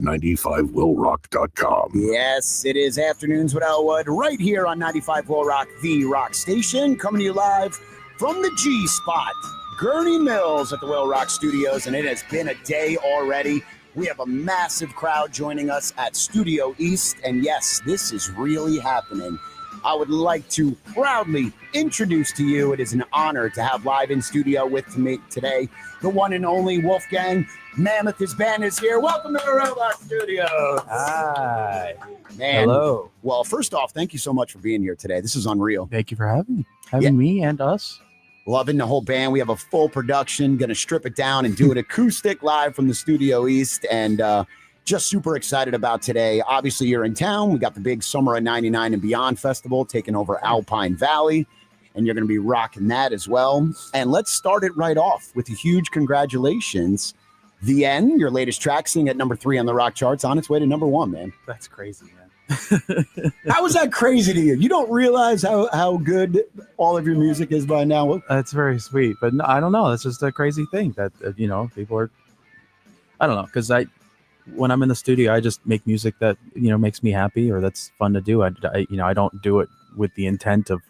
95willrock.com. Yes, it is Afternoons with Elwood, right here on 95 Will Rock, the rock station, coming to you live from the G Spot, Gurney Mills at the Will Rock Studios, and it has been a day already. We have a massive crowd joining us at Studio East, and yes, this is really happening. I would like to proudly introduce to you, it is an honor to have live in studio with me today, the one and only Wolfgang. Mammoth, his band is here. Welcome to the Will Rock Studios. Hi. Man. Hello. Well, first off, thank you so much for being here today. This is unreal. Thank you for having me and us. Loving the whole band. We have a full production, going to strip it down and do it acoustic live from the Studio East, and just super excited about today. Obviously, you're in town. We got the big Summer of 99 and Beyond Festival taking over Alpine Valley, and you're going to be rocking that as well. And let's start it right off with a huge congratulations. The End, your latest track, sitting at number 3 on the rock charts, on its way to number 1, man. That's crazy, man. How is that crazy to you? You don't realize how good all of your music is by now? That's very sweet, but no, I don't know. It's just a crazy thing that, people are, I don't know, because when I'm in the studio, I just make music that, makes me happy or that's fun to do. I don't do it with the intent of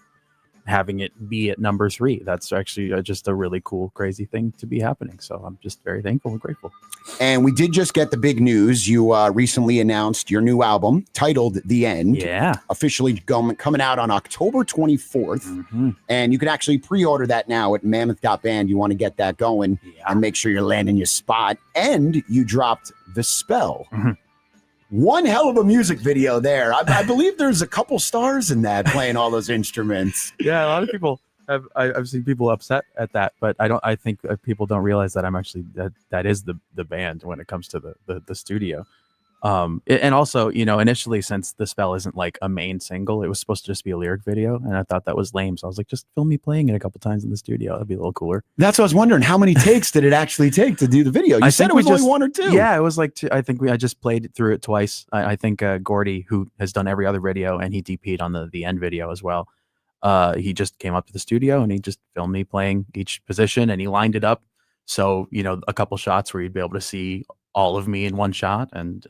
having it be at number 3. That's actually just a really cool, crazy thing to be happening. So I'm just very thankful and grateful. And we did just get the big news. You recently announced your new album titled The End. Yeah. Officially coming out on October 24th. Mm-hmm. And you can actually pre-order that now at mammoth.band. You want to get that going and make sure you're landing your spot. And you dropped The Spell. Mm-hmm. One hell of a music video there. I believe there's a couple stars in that playing all those instruments. Yeah, a lot of people I've seen people upset at that, but I think people don't realize that I'm actually that is the band when it comes to the studio. And also, initially, since The Spell isn't like a main single, it was supposed to just be a lyric video, and I thought that was lame. So I was like, just film me playing it a couple times in the studio. That'd be a little cooler. That's what I was wondering. How many takes did it actually take to do the video? You said it was only 1 or 2. Yeah, it was like 2. I think I just played through it twice. I think Gordy, who has done every other video, and he DP'd on the End video as well. He just came up to the studio and he just filmed me playing each position, and he lined it up so a couple shots where you'd be able to see all of me in one shot, and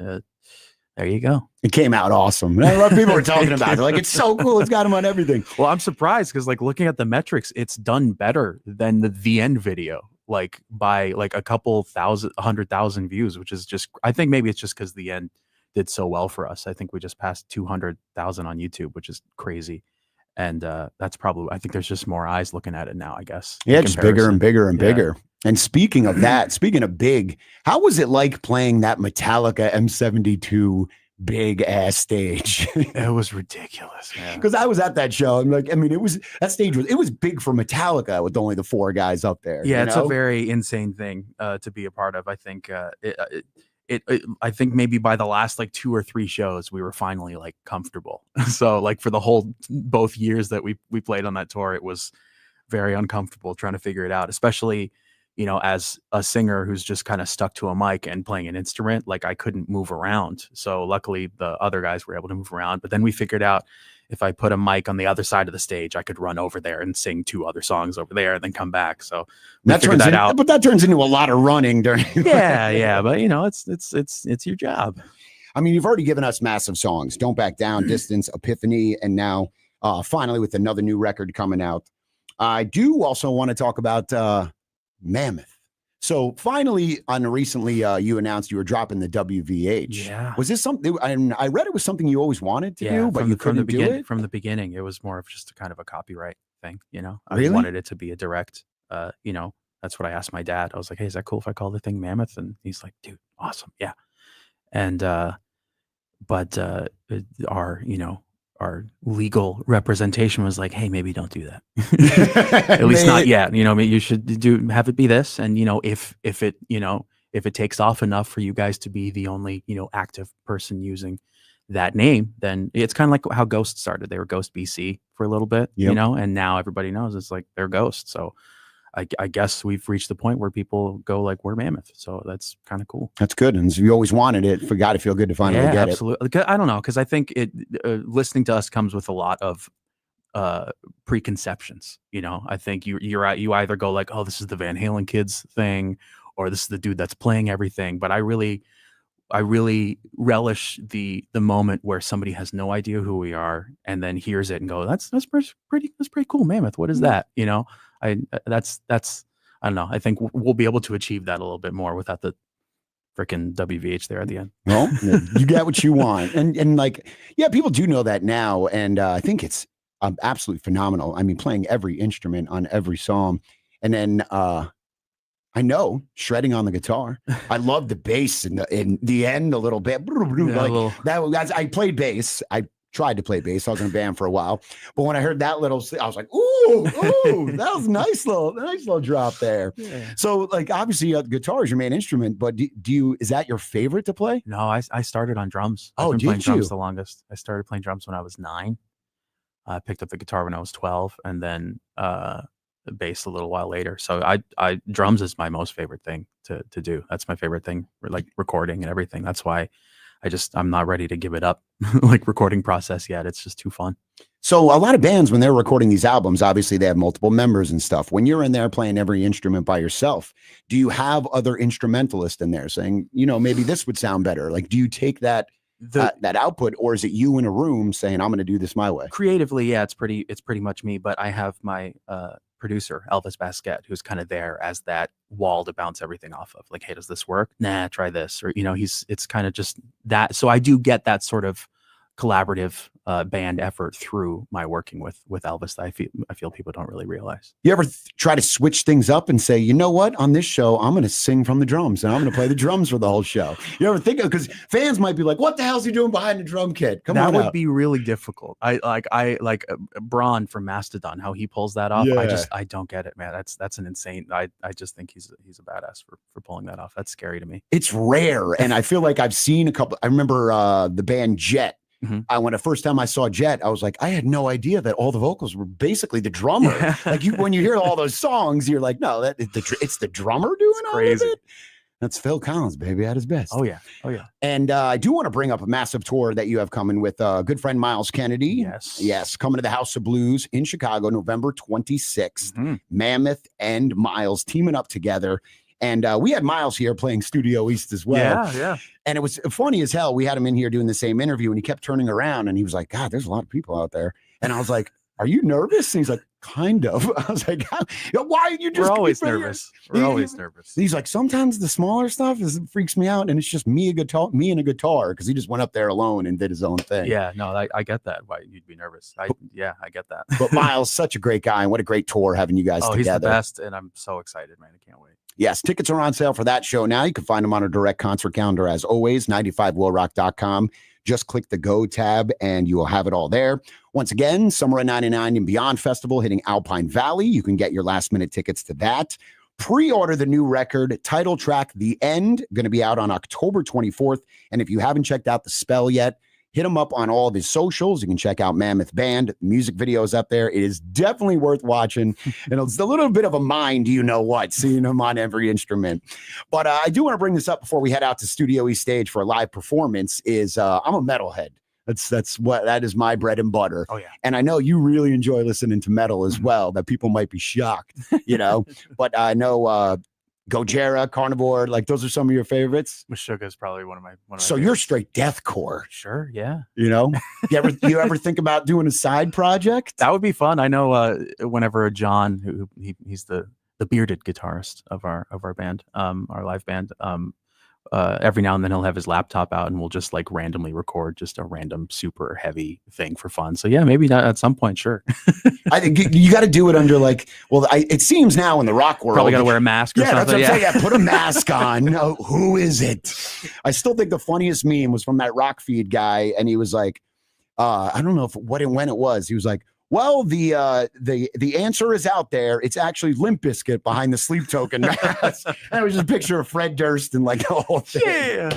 there you go. It came out awesome. A lot of people were talking about it. They're like, it's so cool. It's got him on everything. Well, I'm surprised because looking at the metrics, it's done better than the End video, by a couple 100,000 views, which is just, I think maybe it's just because The End did so well for us. I think we just passed 200,000 on YouTube, which is crazy. And that's probably, I think there's just more eyes looking at it now, I guess. Yeah, just bigger and bigger and bigger. And speaking of that, speaking of big, how was it like playing that Metallica M72 big ass stage? It was ridiculous, man. Because I was at that show. I'm like, it was big for Metallica with only the 4 guys up there. Yeah, it's a very insane thing to be a part of. I think I think maybe by the last 2 or 3 shows, we were finally comfortable. So for the whole both years that we played on that tour, it was very uncomfortable trying to figure it out, especially as a singer who's just kind of stuck to a mic and playing an instrument. I couldn't move around. So luckily the other guys were able to move around. But then we figured out if I put a mic on the other side of the stage, I could run over there and sing 2 other songs over there and then come back. So that figured that out. But that turns into a lot of running during. Yeah. But it's your job. I mean, you've already given us massive songs: Don't Back Down, Distance, Epiphany, and now finally with another new record coming out. I do also want to talk about Mammoth. So finally, recently, you announced you were dropping the WVH. Yeah. Was this something? I read it was something you always wanted to do, but you couldn't do it from the beginning. It was more of just a kind of a copyright thing. Really? I wanted it to be a direct. That's what I asked my dad. I was like, "Hey, is that cool if I call the thing Mammoth?" And he's like, "Dude, awesome, yeah." And but our legal representation was like, hey, maybe don't do that. At least not yet. Maybe you should have it be this. And, if it takes off enough for you guys to be the only, active person using that name, then it's kind of like how Ghost started. They were Ghost BC for a little bit, and now everybody knows it's they're Ghost. So I guess we've reached the point where people go we're Mammoth. So that's kind of cool. That's good. And you always wanted it. Got to feel good to finally get absolutely. I don't know. Cause I think listening to us comes with a lot of preconceptions. I think you either go oh, this is the Van Halen kids thing, or this is the dude that's playing everything. But I really really relish the moment where somebody has no idea who we are and then hears it and go, that's pretty cool, Mammoth. What is that? You know, that's I don't know. I think we'll be able to achieve that a little bit more without the freaking WVH there at the end. Well, you get what you want, and like, yeah, people do know that now, and I think it's absolutely phenomenal. I mean, playing every instrument on every song, and then I know shredding on the guitar. I love the bass in the end a little bit. I played bass. I tried to play bass. I was in a band for a while, but when I heard that little, I was like, "Ooh, that was a nice little drop there." Yeah. So, like, obviously, guitar is your main instrument, but do you? Is that your favorite to play? No, I started on drums. Oh, I've been playing did you? drums the longest. I started playing drums when I was 9. I picked up the guitar when I was 12, and then the bass a little while later. So I drums is my most favorite thing to do. That's my favorite thing, like recording and everything. That's why I'm not ready to give it up, like recording process yet. It's just too fun. So a lot of bands, when they're recording these albums, obviously they have multiple members and stuff. When you're in there playing every instrument by yourself, do you have other instrumentalists in there saying, you know, maybe this would sound better? Like, do you take that output, or is it you in a room saying, I'm going to do this my way? Creatively, yeah, it's pretty much me, but I have my producer, Elvis Basquet, who's kind of there as that wall to bounce everything off of. Like, hey, does this work? Nah, try this. Or, you know, it's kind of just that. So I do get that sort of collaborative band effort through my working with Elvis that I feel people don't really realize. You ever try to switch things up and say, you know what, on this show, I'm going to sing from the drums and I'm going to play the drums for the whole show? You ever think of, because fans might be like, what the hell's he doing behind the drum kit? That would be really difficult. I like Braun from Mastodon, how he pulls that off. Yeah. I don't get it, man. That's an insane. I just think he's a badass for pulling that off. That's scary to me. It's rare. And I feel like I've seen a couple. I remember the band Jet. Mm-hmm. When the first time I saw Jet, I was like, I had no idea that all the vocals were basically the drummer. Yeah. Like, when you hear all those songs, you're like, no, it's the drummer doing all of it. That's Phil Collins, baby, at his best. Oh yeah. And I do want to bring up a massive tour that you have coming with good friend Miles Kennedy. Yes, coming to the House of Blues in Chicago, November 26th. Mm-hmm. Mammoth and Miles teaming up together. And we had Miles here playing Studio East as well. Yeah. And it was funny as hell. We had him in here doing the same interview, and he kept turning around, and he was like, God, there's a lot of people out there. And I was like, are you nervous? And he's like, kind of. I was like, why are you just— We're always nervous. We're always nervous. He's like, sometimes the smaller stuff freaks me out, and it's just me and a guitar, because he just went up there alone and did his own thing. Yeah, no, I get that. Why you'd be nervous. I get that. But Miles, such a great guy, and what a great tour having you guys together. He's the best, and I'm so excited, man. I can't wait. Yes, tickets are on sale for that show now. You can find them on our direct concert calendar, as always, 95willrock.com. Just click the Go tab, and you will have it all there. Once again, Summer of 99 and Beyond Festival hitting Alpine Valley. You can get your last-minute tickets to that. Pre-order the new record, title track, The End, going to be out on October 24th. And if you haven't checked out The Spell yet, hit him up on all of his socials. You can check out Mammoth Band. Music videos up there. It is definitely worth watching. And it's a little bit of a mind, seeing him on every instrument. But I do want to bring this up before we head out to Studio East Stage for a live performance. I'm a metalhead. That is my bread and butter. Oh yeah. And I know you really enjoy listening to metal as well, that people might be shocked, but I know Gojira, Carnivore, like those are some of your favorites. Meshuggah is probably one of my So favorites. You're straight deathcore. Sure, yeah. You ever think about doing a side project? That would be fun. I know whenever John, he's the bearded guitarist of our band, our live band, every now and then he'll have his laptop out and we'll just like randomly record just a random super heavy thing for fun. So yeah, maybe at some point, sure. I think you got to do it under it seems now in the rock world. Probably got to wear a mask or something. That's what I'm saying. Yeah, put a mask on. No, who is it? I still think the funniest meme was from that Rock Feed guy, and he was like, I don't know when it was. He was like, well, the answer is out there. It's actually Limp Bizkit behind the Sleep Token mask. And it was just a picture of Fred Durst and like the whole thing. Yeah.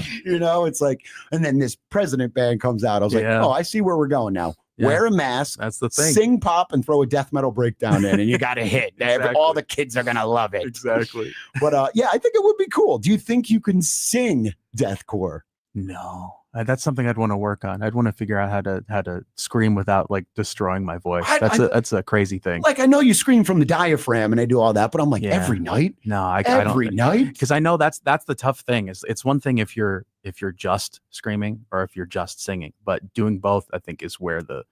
It's like, and then this President band comes out. I was like, oh, I see where we're going now. Yeah. Wear a mask. That's the thing. Sing pop and throw a death metal breakdown in, and you got a hit. Exactly. All the kids are going to love it. Exactly. But yeah, I think it would be cool. Do you think you can sing deathcore? No, that's something I'd want to work on. I'd want to figure out how to scream without like destroying my voice. That's a crazy thing. Like, I know you scream from the diaphragm and I do all that, but I'm like, Yeah. every night? No, I every don't, night? because I know that's the tough thing. Is it's one thing if you're just screaming or if you're just singing, but doing both, I think, is where the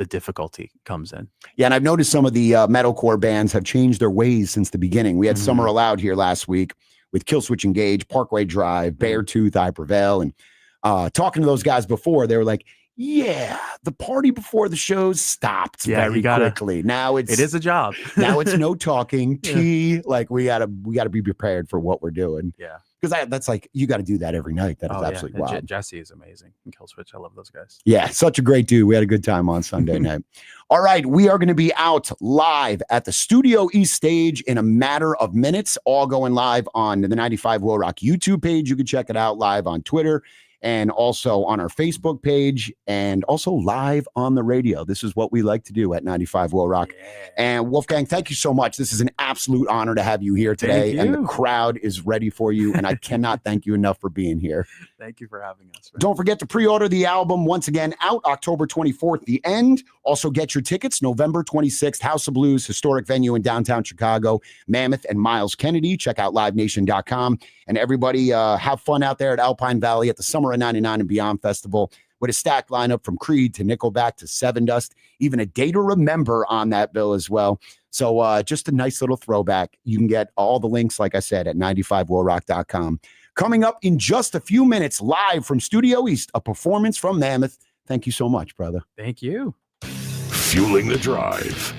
difficulty comes in. Yeah, and I've noticed some of the metalcore bands have changed their ways since the beginning. We had Mhm. Summer Aloud here last week with Killswitch Engage, Parkway Drive, Beartooth, I Prevail, and talking to those guys before, they were like, yeah, the party before the shows stopped very quickly. Now it is a job. Now it's no talking, Yeah. tea. Like we gotta be prepared for what we're doing. Yeah. Because that's like, you got to do that every night. That is absolutely wild. Jesse is amazing in Killswitch. I love those guys. Yeah, such a great dude. We had a good time on Sunday night. All right, we are going to be out live at the Studio East stage in a matter of minutes, all going live on the 95 Will Rock YouTube page. You can check it out live on Twitter and also on our Facebook page and also live on the radio. This is what we like to do at 95 Will Rock. Yeah. And Wolfgang, thank you so much. This is an absolute honor to have you here today. And the crowd is ready for you. And I cannot thank you enough for being here. Thank you for having us. Man. Don't forget to pre-order the album. Once again, out October 24th, The End. Also get your tickets November 26th, House of Blues, historic venue in downtown Chicago, Mammoth and Miles Kennedy. Check out livenation.com. And everybody have fun out there at Alpine Valley at the Summer of 99 and Beyond Festival with a stacked lineup from Creed to Nickelback to Seven Dust, even a day to remember on that bill as well. So just a nice little throwback. You can get all the links, like I said, at 95willrock.com. Coming up in just a few minutes, live from Studio East, a performance from Mammoth. Thank you so much, brother. Thank you. Fueling the drive.